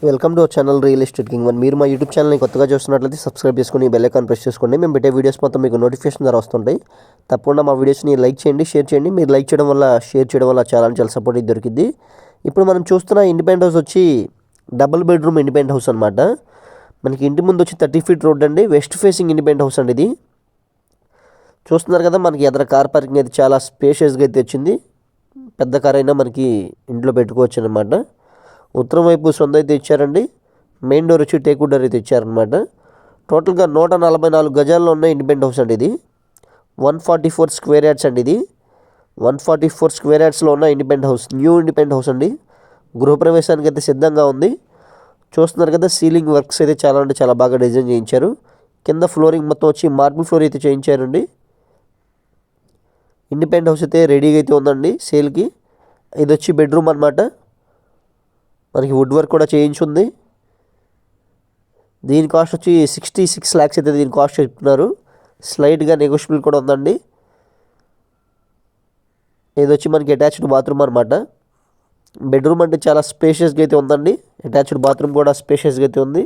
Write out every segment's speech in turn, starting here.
Welcome to our channel real estate king one. మీరు మా YouTube ఛానల్ని కొత్తగా చూస్తున్నట్లయితే సబ్స్క్రైబ్ చేసుకుని బెల్ ఐకాన్ ప్రెస్ చేసుకోండి. మేము పెట్టే వీడియోస్ మొత్తం మీకు నోటిఫికేషన్ ద్వారా వస్తుంటాయి. తప్పకుండా మా వీడియోస్ని లైక్ చేయండి, షేర్ చేయండి. మీరు లైక్ చేయడం వల్ల, షేర్ చేయడం వల్ల చాలా సపోర్ట్ దొరికింది. ఇప్పుడు మనం చూస్తున్న ఇండిపెండెంట్ హౌస్ వచ్చి డబుల్ బెడ్రూమ్ ఇండిపెండెంట్ హౌస్ అనమాట. మనకి ఇంటి ముందు వచ్చి 30 ఫీట్ రోడ్ అండి. వెస్ట్ ఫేసింగ్ ఇండిపెండెంట్ హౌస్ అండి ఇది. చూస్తున్నారు కదా, మనకి ఎదురు కార్ పార్కింగ్ అయితే చాలా స్పేషియస్గా అయితే వచ్చింది. పెద్ద కార్ అయినా మనకి ఇంట్లో పెట్టుకోవచ్చు అనమాట. ఉత్తరం వైపు సొంత అయితే ఇచ్చారండి. మెయిన్ డోర్ వచ్చి టేకు డోర్ అయితే ఇచ్చారనమాట. టోటల్గా 144 గజాల్లో ఉన్న ఇండిపెండెంట్ హౌస్ అండి ఇది. 144 స్క్వేర్ యార్డ్స్ అండి ఇది. 144 స్క్వేర్ యార్డ్స్లో ఉన్న independent house, new independent house అండి. గృహప్రవేశానికి అయితే సిద్ధంగా ఉంది. చూస్తున్నారు కదా, సీలింగ్ వర్క్స్ అయితే చాలా బాగా డిజైన్ చేయించారు. కింద ఫ్లోరింగ్ మొత్తం వచ్చి మార్బుల్ ఫ్లోర్ అయితే చేయించారండి. ఇండిపెండెంట్ హౌస్ అయితే రెడీగా అయితే ఉందండి సేల్కి. ఇది వచ్చి బెడ్రూమ్ అనమాట. మనకి వుడ్ వర్క్ కూడా చేయించుంది. దీని కాస్ట్ వచ్చి 66 lakhs అయితే దీని కాస్ట్ చెప్తున్నారు. స్లైడ్గా నెగోషియబుల్ కూడా ఉందండి. ఇది వచ్చి మనకి అటాచ్డ్ బాత్రూమ్ అనమాట. బెడ్రూమ్ అంటే చాలా స్పేషియస్గా అయితే ఉందండి. అటాచ్డ్ బాత్రూమ్ కూడా స్పేషియస్గా అయితే ఉంది.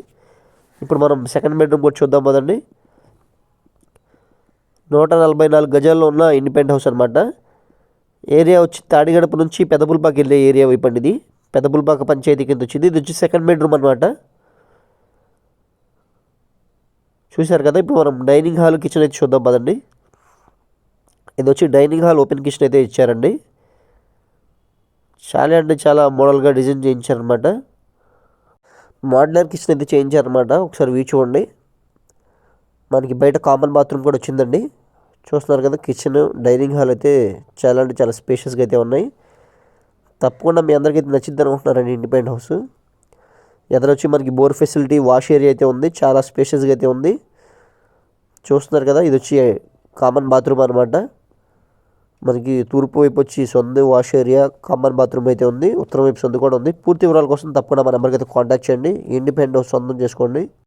ఇప్పుడు మనం సెకండ్ బెడ్రూమ్ కూడా చూద్దాం కదండి. 144 గజాల్లో ఉన్న ఇండిపెండెంట్ హౌస్ అనమాట. ఏరియా వచ్చి తాడిగడప నుంచి పెదపుల్పాకి వెళ్ళే ఏరియా వైపు అండి ఇది. పెదపుల్పాక పంచాయతీ కింద వచ్చింది. ఇది వచ్చి సెకండ్ బెడ్రూమ్ అనమాట. చూశారు కదా, ఇప్పుడు మనం డైనింగ్ హాల్, కిచెన్ అయితే చూద్దాం పదండి. ఇది వచ్చి డైనింగ్ హాల్, ఓపెన్ కిచెన్ అయితే ఇచ్చారండి. చాలా మోడల్గా డిజైన్ చేయించారనమాట. మోడ్యులర్ కిచెన్ అయితే చేయించారనమాట. ఒకసారి వ్యూ చూడండి. మనకి బయట కామన్ బాత్రూమ్ కూడా వచ్చిందండి. చూస్తున్నారు కదా, కిచెన్, డైనింగ్ హాల్ అయితే చాలా స్పేషియస్గా అయితే ఉన్నాయి. తప్పకుండా మీ అందరికీ అయితే నచ్చింది అనుకుంటున్నారండి ఇండిపెండెంట్ హౌస్. ఎదురొచ్చి మనకి బోర్ ఫెసిలిటీ, వాష్ ఏరియా అయితే ఉంది. చాలా స్పేషియస్గా అయితే ఉంది. చూస్తున్నారు కదా, ఇది వచ్చి కామన్ బాత్రూమ్ అనమాట. మనకి తూర్పు వైపు వచ్చి సొంత వాష్ ఏరియా, కామన్ బాత్రూమ్ అయితే ఉంది. ఉత్తరం వైపు సొంత కూడా ఉంది. పూర్తి వివరాల కోసం తప్పకుండా మా నెంబర్కి అయితే కాంటాక్ట్ చేయండి. ఇండిపెండెంట్ హౌస్ సొంతం చేసుకోండి.